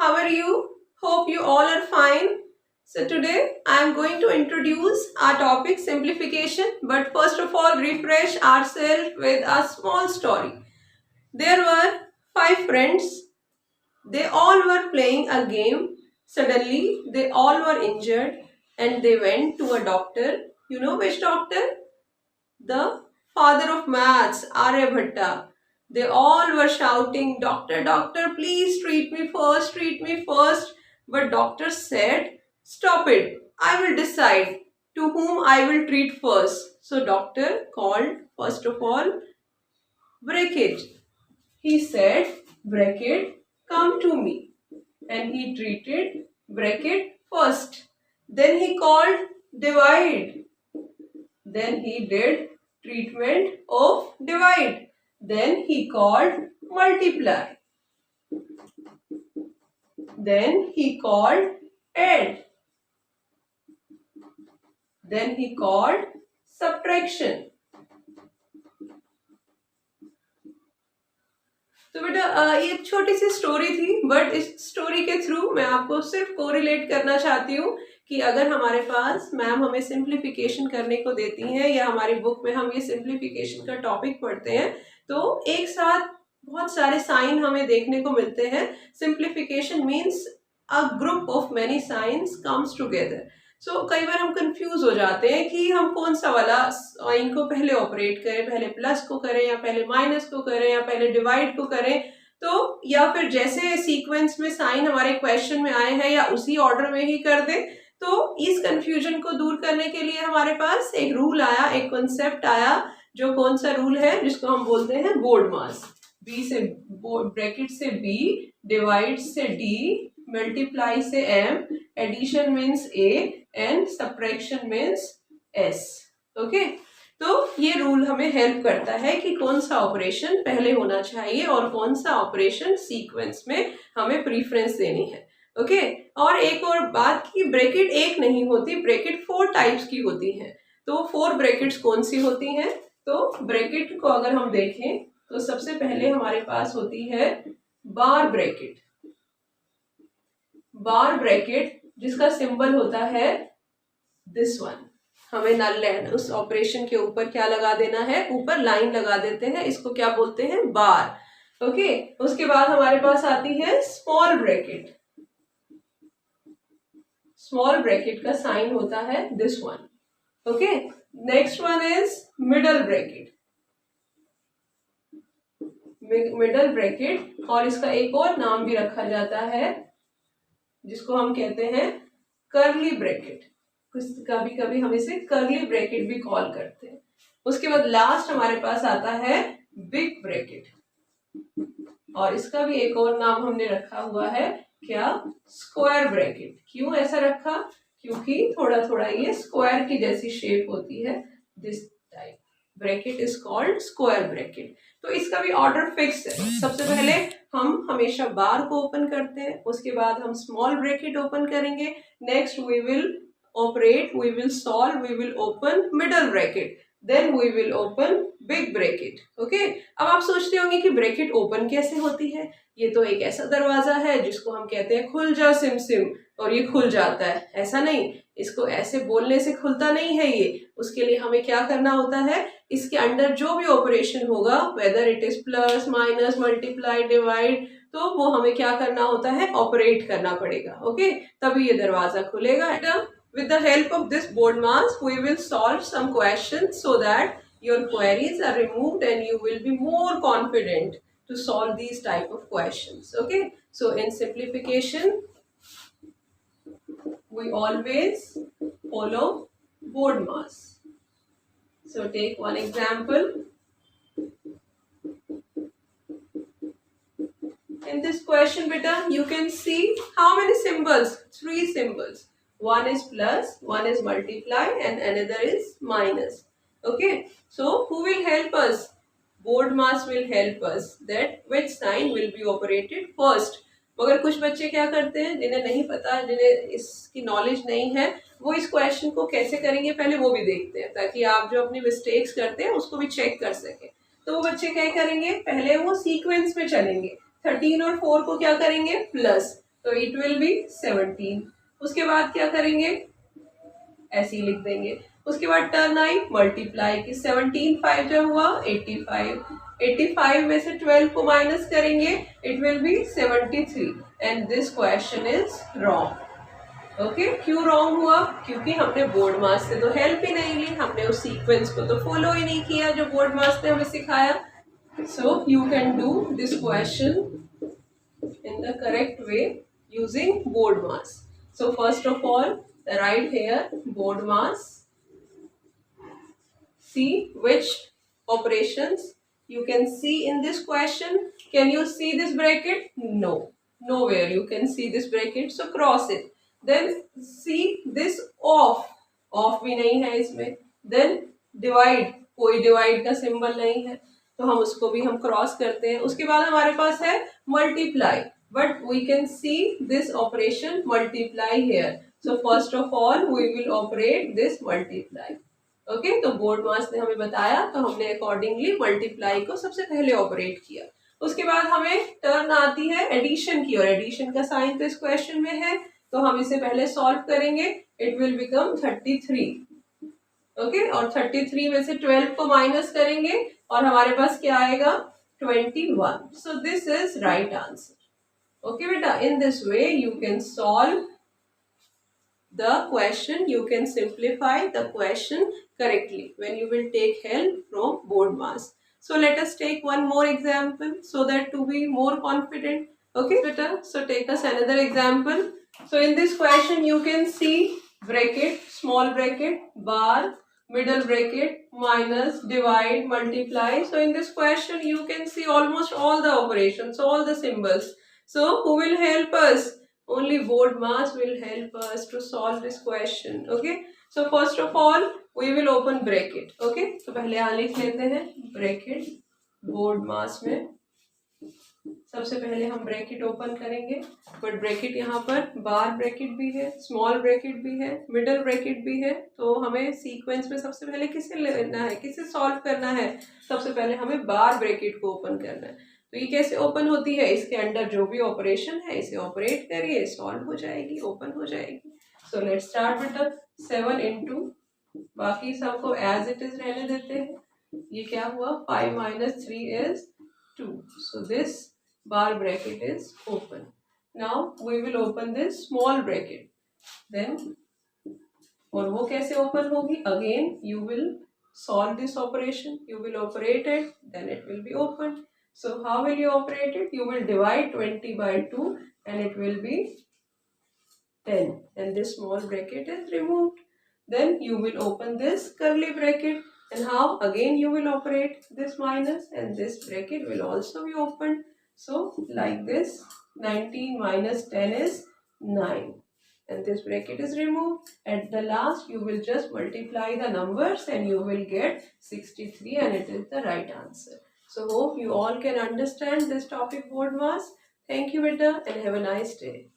How are you? Hope you all are fine. So today I am going to introduce our topic simplification, but first of all refresh ourselves with a small story. There were 5 friends. They all were playing a game. Suddenly they all were injured and they went to a doctor. You know which doctor? The father of maths, Aryabhatta. They all were shouting, Doctor, doctor, please treat me first, treat me first. But doctor said, stop it, I will decide to whom I will treat first. So doctor called, first of all, Bracket. He said, Bracket, come to me. And he treated Bracket first. Then he called Divide. Then he did treatment of divide. Then he called multiply. Then he called add. Then he called subtraction. तो बेटा ये छोटी सी story थी, but इस story के through मैं आपको सिर्फ कोरिलेट करना चाहती हूँ कि अगर हमारे पास मैम हमें सिंप्लीफिकेशन करने को देती हैं या हमारी बुक में हम ये सिंप्लीफिकेशन का टॉपिक पढ़ते हैं तो एक साथ बहुत सारे साइन हमें देखने को मिलते हैं. Simplification means a group of many science comes together. So कई बार हम कंफ्यूज हो जाते हैं कि हम कौन सा वाला साइन को पहले ऑपरेट करें, पहले प्लस को करें या पहले माइनस को करें या पहले डिवाइड को करें. तो या फिर जैसे सीक्वेंस में साइन हमारे क्वेश्चन में आए हैं या उसी ऑर्डर में ही कर दें. तो इस कंफ्यूजन को दूर करने के लिए हमारे पास एक रूल आया, एक कॉन्सेप्ट आया, जो कौन सा रूल है जिसको हम बोलते हैं बोर्ड मास. बी से ब्रैकेट से बी, डिवाइड से डी, मल्टीप्लाई से M, addition means A and subtraction means S. Okay, तो ये रूल हमें हेल्प करता है कि कौन सा ऑपरेशन पहले होना चाहिए और कौन सा ऑपरेशन सीक्वेंस में हमें प्रीफरेंस देनी है. ओके, और एक और बात कि ब्रैकेट एक नहीं होती, ब्रैकेट 4 टाइप्स की होती हैं. तो 4 ब्रैकेट्स कौन सी होती हैं? तो ब्रैकेट को अगर हम देखें तो सबसे पहले हमारे पास होती है बार ब्रैकेट. बार ब्रैकेट जिसका सिंबल होता है दिस वन. हमें नल लाइन उस ऑपरेशन के ऊपर क्या लगा देना है, ऊपर लाइन लगा देते हैं, इसको क्या बोलते हैं, बार. ओके, उसके बाद हमारे पास आती है स्मॉल ब्रैकेट. स्मॉल ब्रैकेट का साइन होता है this one. Okay, next one is middle bracket. Middle bracket, और इसका एक और नाम भी रखा जाता है जिसको हम कहते हैं कर्ली ब्रैकेट. कभी कभी हम इसे कर्ली ब्रैकेट भी कॉल करते हैं. उसके बाद लास्ट हमारे पास आता है बिग ब्रैकेट, और इसका भी एक और नाम हमने रखा हुआ है, क्या, स्क्वायर ब्रैकेट. क्यों ऐसा रखा? क्योंकि थोड़ा थोड़ा ये स्क्वायर की जैसी शेप होती है. This type bracket is called square bracket. तो इसका भी ऑर्डर फिक्स है. सबसे पहले हम हमेशा बार को ओपन करते हैं, उसके बाद हम स्मॉल ब्रैकेट ओपन करेंगे, next we will operate, we will solve, we will open middle bracket, then we will open big bracket. Okay, अब आप सोचते होंगे कि ब्रैकेट ओपन कैसे होती है. ये तो एक ऐसा दरवाजा है जिसको हम कहते हैं खुल जा सिम सिम, और ये खुल जाता है. ऐसा नहीं, इसको ऐसे बोलने से खुलता नहीं है ये. उसके लिए हमें क्या करना होता है, इसके अंदर जो भी ऑपरेशन होगा, whether it is plus, minus, multiply, divide, तो वो हमें क्या करना होता है, ऑपरेट करना पड़ेगा. ओके, तभी ये दरवाजा खुलेगा. With the help of this board mass, we will solve some questions so that your queries are removed and you will be more confident to solve these type of questions. Okay, so in simplification, we always follow board mass. So take one example. In this question, beta, you can see how many symbols? 3 symbols. One is plus, one is multiply, and another is minus. Okay, so who will help us? Board mass will help us that which sign will be operated first. मगर कुछ बच्चे क्या करते हैं, जिन्हें नहीं पता, जिन्हें इसकी नॉलेज नहीं है, वो इस क्वेश्चन को कैसे करेंगे पहले वो भी देखते हैं, ताकि आप जो अपनी मिस्टेक्स करते हैं उसको भी चेक कर सकें. तो वो बच्चे क्या करेंगे, पहले वो सीक्वेंस में चलेंगे. 13 और 4 को क्या करेंगे, प्लस. तो इट विल बी 17। उसके बाद क्या करेंगे, ऐसे ही लिख देंगे। उसके बाद टर्न आई मल्टीप्लाई की, 17 5 जो हुआ 85, 85 में से 12 को माइनस करेंगे, it will be 73 and this question is wrong. Okay, क्यों रॉन्ग हुआ? क्योंकि हमने बोर्ड मास से तो हेल्प ही नहीं ली, हमने उस सीक्वेंस को तो फॉलो ही नहीं किया जो बोर्ड मास ने हमें सिखाया। So you can do this question in the correct way using board mass. So first of all, write here board mass. See which operations you can see in this question. Can you see this bracket? No, nowhere you can see this bracket. So cross it. Then see this off. Off भी नहीं है इसमें. Then divide. कोई divide का symbol नहीं है, तो हम उसको भी हम क्रॉस करते हैं। उसके बाद हमारे पास है multiply, but we can see this operation multiply here. So first of all we will operate this multiply. Okay, तो बोर्ड मास ने हमें बताया तो हमने अकॉर्डिंगली मल्टीप्लाई को सबसे पहले ऑपरेट किया। उसके बाद हमें टर्न आती है एडिशन की, और एडिशन का साइन तो इस क्वेश्चन में है, तो हम इसे पहले सॉल्व करेंगे। It will become 33। ओके, और 33 में से 12 को माइनस करेंगे और हमारे पास क्या आएगा 21। So this is right answer. Okay बेटा, in this way you can solve the question, you can simplify the question correctly when you will take help from board mass. So let us take one more example so that to be more confident. Okay beta, so take us another example. So in this question you can see bracket, small bracket, bar, middle bracket, minus, divide, multiply. So in this question you can see almost all the operations, all the symbols. So who will help us? Only board mass will help us to solve this question. Okay, so first of all we will open bracket. Okay, तो पहले यहाँ लिख लेते हैं bracket board mass में। सबसे पहले हम ब्रैकेट ओपन करेंगे, बट ब्रैकेट यहाँ पर बार ब्रैकेट भी है, स्मॉल ब्रैकेट भी है, मिडल ब्रैकेट भी है। तो हमें सीक्वेंस में सबसे पहले किसे लेना है, किसे सॉल्व करना है? सबसे पहले हमें बार ब्रैकेट को ओपन करना है। तो ये कैसे ओपन होती है? इसके अंडर जो भी ऑपरेशन है इसे ऑपरेट करिए, सॉल्व हो जाएगी, ओपन हो जाएगी। So let's start with 7 into, बाकी सबको एज इट इज रहने देते हैं। ये क्या हुआ 5 minus 3 is 2. So this bar bracket is open. Now we will open this small bracket. Then और वो कैसे ओपन होगी? Again you will solve this operation, you will operate it, then it will be open. So how will you operate it? You will divide 20 by 2 and it will be 10, and this small bracket is removed. Then you will open this curly bracket, and how? Again you will operate this minus and this bracket will also be opened. So like this, 19 minus 10 is 9, and this bracket is removed. At the last you will just multiply the numbers and you will get 63, and it is the right answer. So hope you all can understand this topic board mass. Thank you beta and have a nice day.